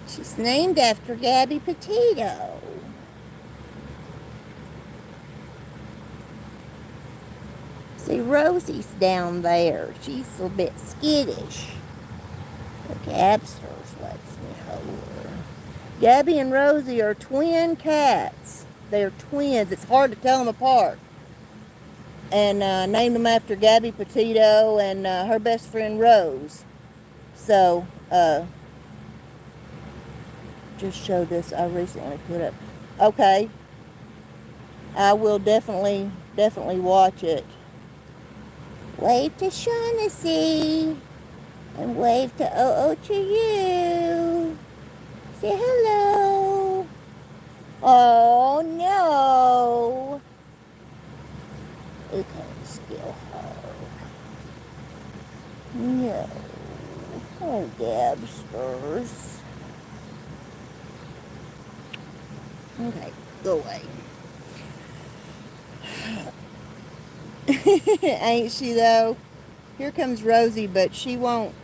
She's named after Gabby Petito. See, Rosie's down there. She's a bit skittish. The Gabsters lets me hold her. Gabby and Rosie are twin cats. They're twins. It's hard to tell them apart. And named them after Gabby Petito and her best friend Rose. So, just show this I recently put up. Okay. I will definitely watch it. Wave to Shaughnessy. And wave to OO to you. Say hello. Oh, no. It can't steal her. No. Oh, Gabsters. Okay, go away. Ain't she, though? Here comes Rosie, but she won't.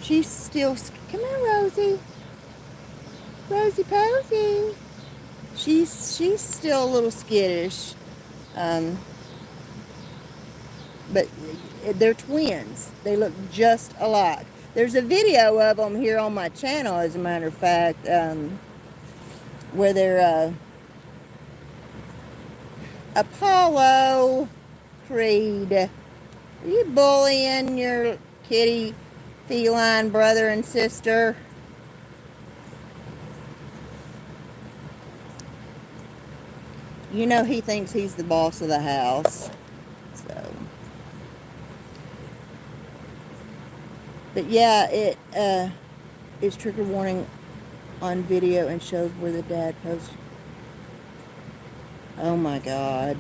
She's still... Come here, Rosie. Rosie Posey. She's still a little skittish. But they're twins. They look just alike. There's a video of them here on my channel, as a matter of fact, where they're Apollo Creed. Are you bullying your kitty feline brother and sister? You know he thinks he's the boss of the house. So, but yeah, it is trigger warning on video and shows where the dad posted. Oh my God.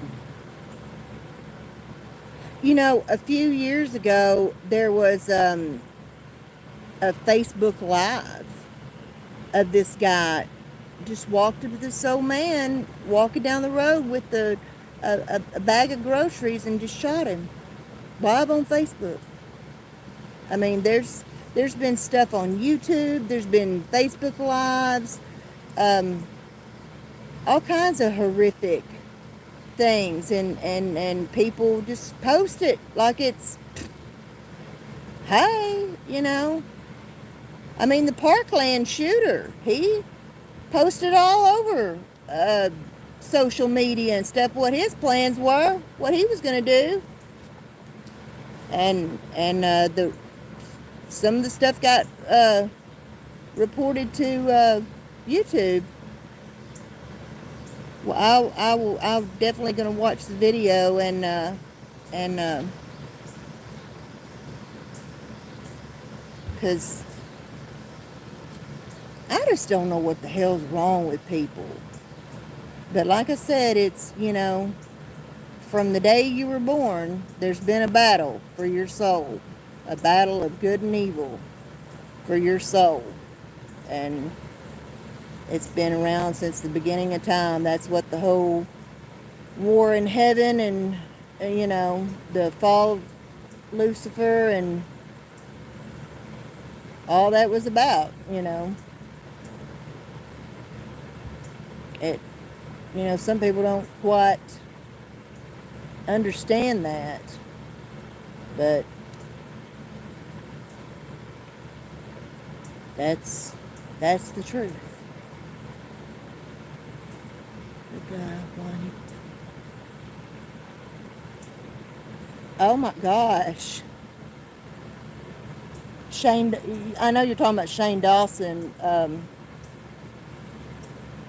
You know, a few years ago, there was a Facebook Live of this guy just walked up to this old man walking down the road with a bag of groceries and just shot him live on Facebook. I mean, there's been stuff on YouTube. There's been Facebook Lives. All kinds of horrific things, and people just post it like it's, hey, you know. I mean, the Parkland shooter, he posted all over social media and stuff what his plans were, what he was going to do, and some of the stuff got reported to YouTube. Well, I'm definitely going to watch the video and because I just don't know what the hell's wrong with people. But like I said, it's, from the day you were born, there's been a battle for your soul. A battle of good and evil for your soul. And it's been around since the beginning of time. That's what the whole war in heaven and, the fall of Lucifer and all that was about, It, some people don't quite understand that, but that's the truth. The guy wanted. Oh my gosh. Shane, I know you're talking about Shane Dawson.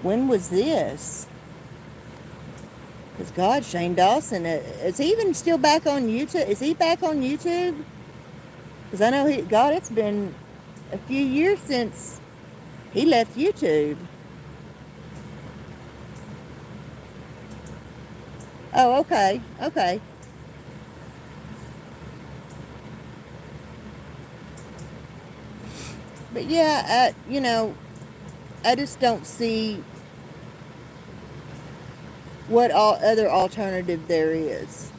When was this? Because God, Shane Dawson, is he even still back on YouTube? Is he back on YouTube? Because I know it's been a few years since he left YouTube. Oh, okay. But yeah, I just don't see what other alternative there is.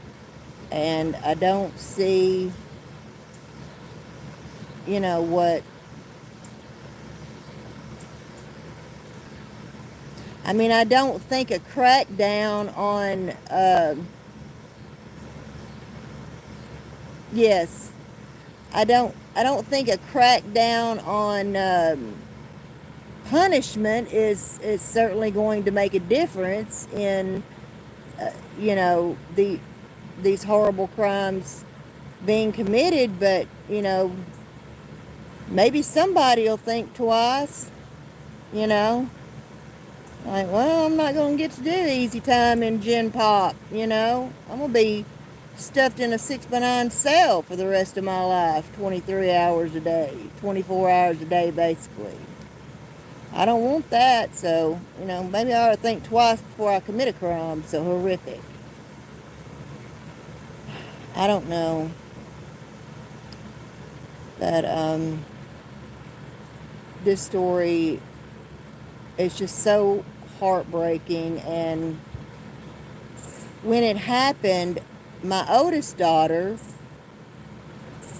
And I don't see, what... I mean, I don't think a crackdown on... yes. I don't think a crackdown on punishment is certainly going to make a difference in, these horrible crimes being committed. But, maybe somebody will think twice, Like, well, I'm not going to get to do easy time in Gen Pop, I'm going to be stuffed in a 6x9 cell for the rest of my life, 23 hours a day, 24 hours a day, basically. I don't want that, so, maybe I ought to think twice before I commit a crime so horrific. I don't know. But, this story is just so heartbreaking. And when it happened, my oldest daughter,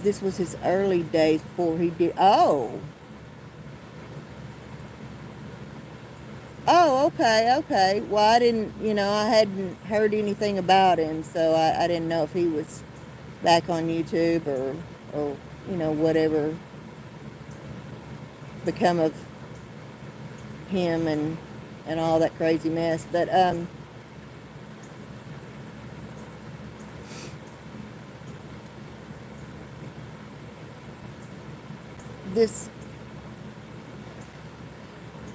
this was his early days before he did... Oh, okay. Well, I didn't, I hadn't heard anything about him, so I didn't know if he was back on YouTube or whatever become of him and all that crazy mess. But,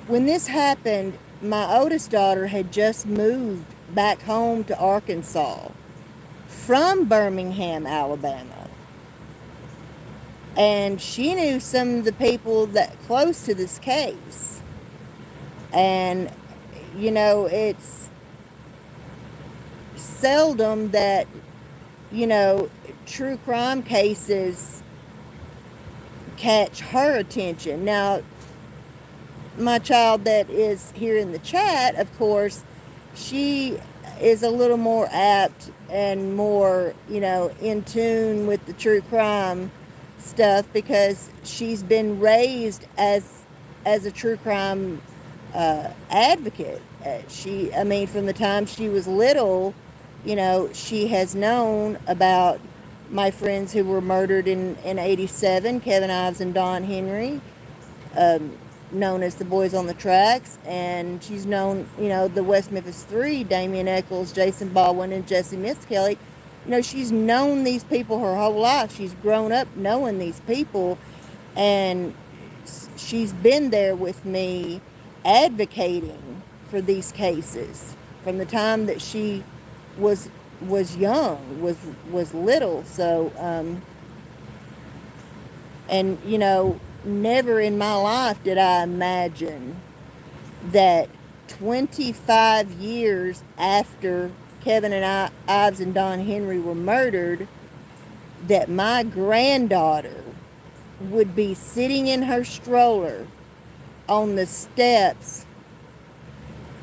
when this happened, my oldest daughter had just moved back home to Arkansas from Birmingham, Alabama. And she knew some of the people that close to this case. And, it's seldom that, true crime cases catch her attention. Now, my child that is here in the chat, of course, she is a little more apt and more, in tune with the true crime stuff because she's been raised as a true crime advocate. From the time she was little, she has known about my friends who were murdered in 87, Kevin Ives and Don Henry, known as the Boys on the Tracks. And she's known, the West Memphis Three, Damian Eccles, Jason Baldwin, and Jesse Miskelly. She's known these people her whole life. She's grown up knowing these people, and she's been there with me advocating for these cases from the time that she was young, was little. So, and never in my life did I imagine that 25 years after Kevin and Ives and Don Henry were murdered, that my granddaughter would be sitting in her stroller on the steps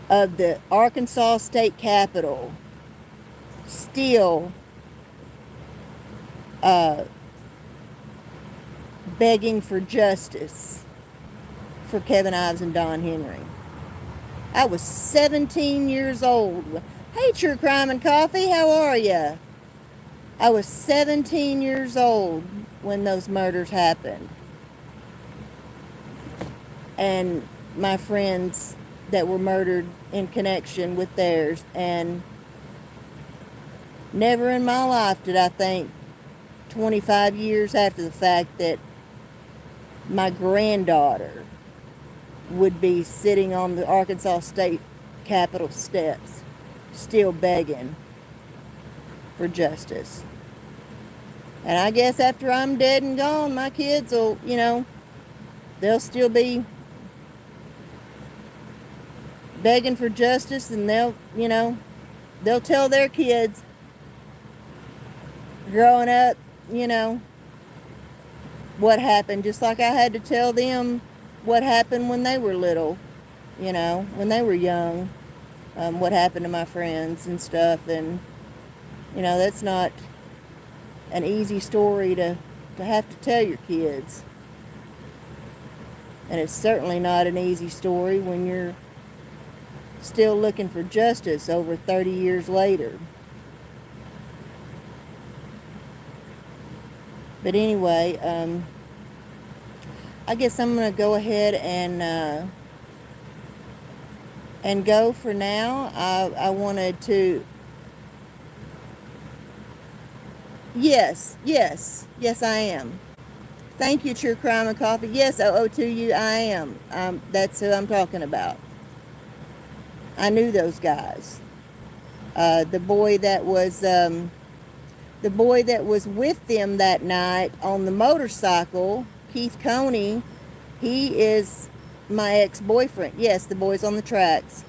of the Arkansas State Capitol, still begging for justice for Kevin Ives and Don Henry. I was 17 years old. Hey, True Crime and Coffee, how are you? I was 17 years old when those murders happened. And my friends that were murdered in connection with theirs. And never in my life did I think 25 years after the fact that my granddaughter would be sitting on the Arkansas State Capitol steps, still begging for justice. And I guess after I'm dead and gone, my kids will, they'll still be begging for justice, and they'll tell their kids growing up, what happened, just like I had to tell them what happened when they were little, when they were young, what happened to my friends and stuff. And that's not an easy story to have to tell your kids, and it's certainly not an easy story when you're still looking for justice over 30 years later. But anyway, I guess I'm going to go ahead and go for now. I wanted to... Yes, I am. Thank you, True Crime and Coffee. Yes, to you, I am. That's who I'm talking about. I knew those guys. The boy that was with them that night on the motorcycle, Keith Coney, he is my ex-boyfriend. Yes, the boy's on the tracks.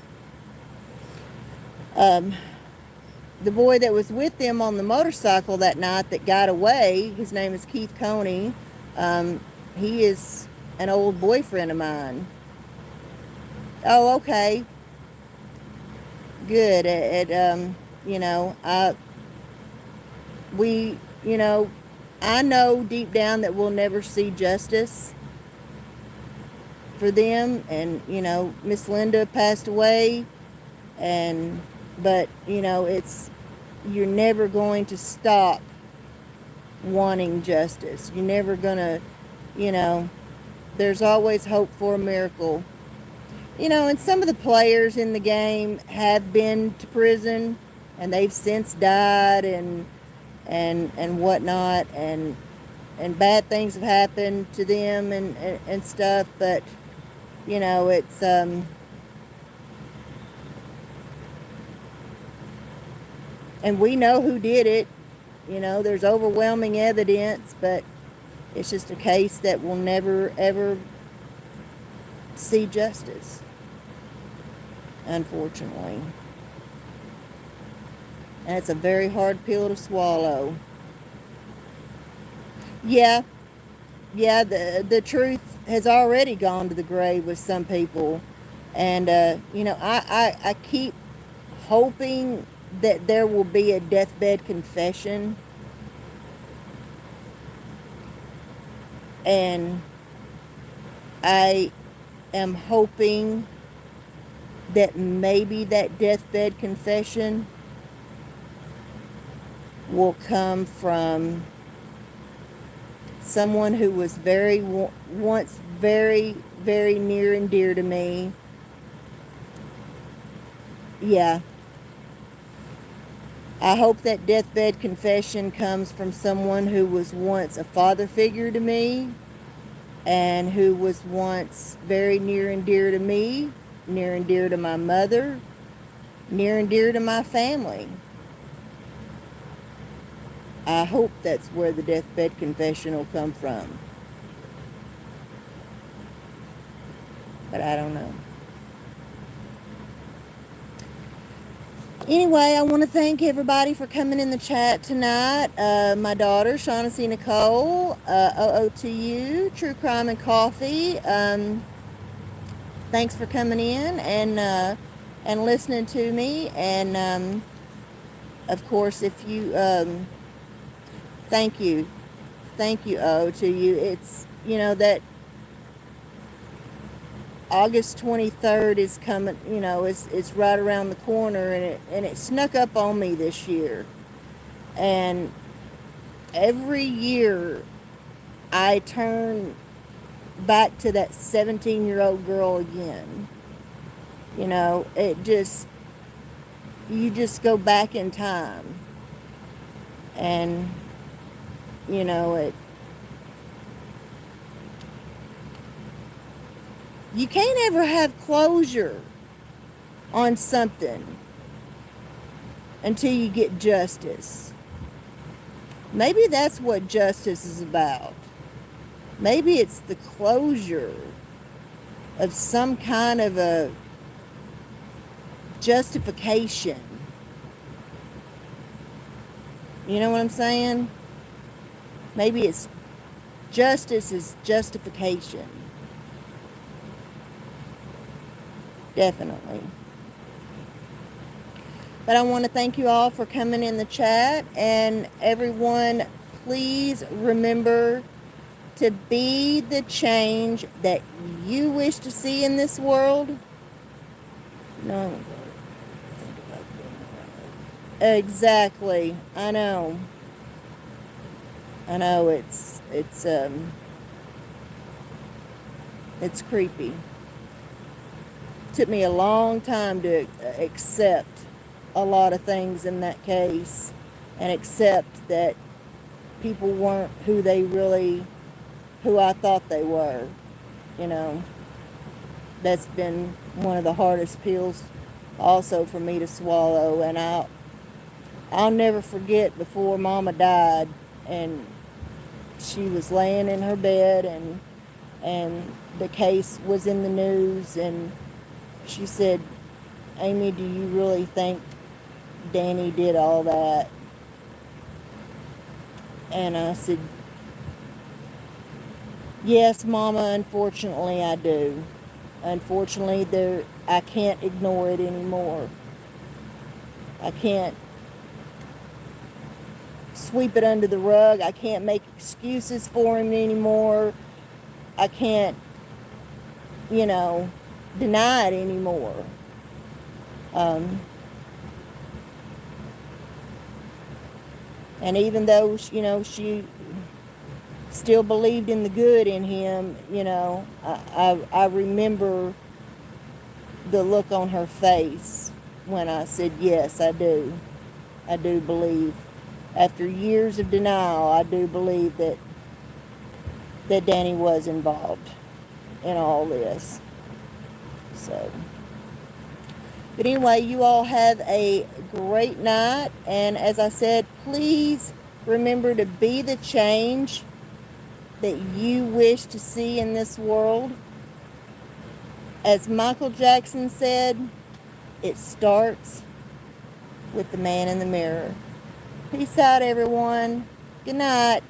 The boy that was with them on the motorcycle that night that got away, his name is Keith Coney. He is an old boyfriend of mine. Oh, okay. Good. I know deep down that we'll never see justice for them. And, Miss Linda passed away. But, you're never going to stop wanting justice. You're never going to, there's always hope for a miracle. And some of the players in the game have been to prison, and they've since died and whatnot, and bad things have happened to them and stuff. But it's and we know who did it. There's overwhelming evidence, but it's just a case that will never ever see justice, unfortunately. And it's a very hard pill to swallow. Yeah, the truth has already gone to the grave with some people. And, I keep hoping that there will be a deathbed confession. And I am hoping that maybe that deathbed confession will come from someone who was once very, very near and dear to me. Yeah. I hope that deathbed confession comes from someone who was once a father figure to me, and who was once very near and dear to me, near and dear to my mother, near and dear to my family. I hope that's where the deathbed confession will come from. But I don't know. Anyway, I want to thank everybody for coming in the chat tonight. My daughter, Shaughnessy Nicole, OOTU, True Crime and Coffee. Thanks for coming in and listening to me. And of course, if you thank you, OOTU. It's that August 23rd is coming, it's right around the corner, and it snuck up on me this year. And every year I turn back to that 17-year-old girl again. You just go back in time. And, you can't ever have closure on something until you get justice. Maybe that's what justice is about. Maybe it's the closure of some kind of a justification. You know what I'm saying? Maybe it's justice is justification. Definitely. But I want to thank you all for coming in the chat. And everyone, please remember to be the change that you wish to see in this world. No. Exactly. I know it's creepy. Took me a long time to accept a lot of things in that case, and accept that people weren't who I thought they were. That's been one of the hardest pills also for me to swallow. And I'll never forget, before Mama died and she was laying in her bed, and the case was in the news, and she said, "Amy, do you really think Danny did all that?" And I said, "Yes, Mama, unfortunately I do. Unfortunately, I can't ignore it anymore. I can't sweep it under the rug. I can't make excuses for him anymore. I can't, deny it anymore." And even though, she still believed in the good in him, I remember the look on her face when I said, "Yes, I do. I do believe." After years of denial, I do believe that Danny was involved in all this. So, but anyway, you all have a great night. And as I said, please remember to be the change that you wish to see in this world. As Michael Jackson said, it starts with the man in the mirror. Peace out, everyone. Good night.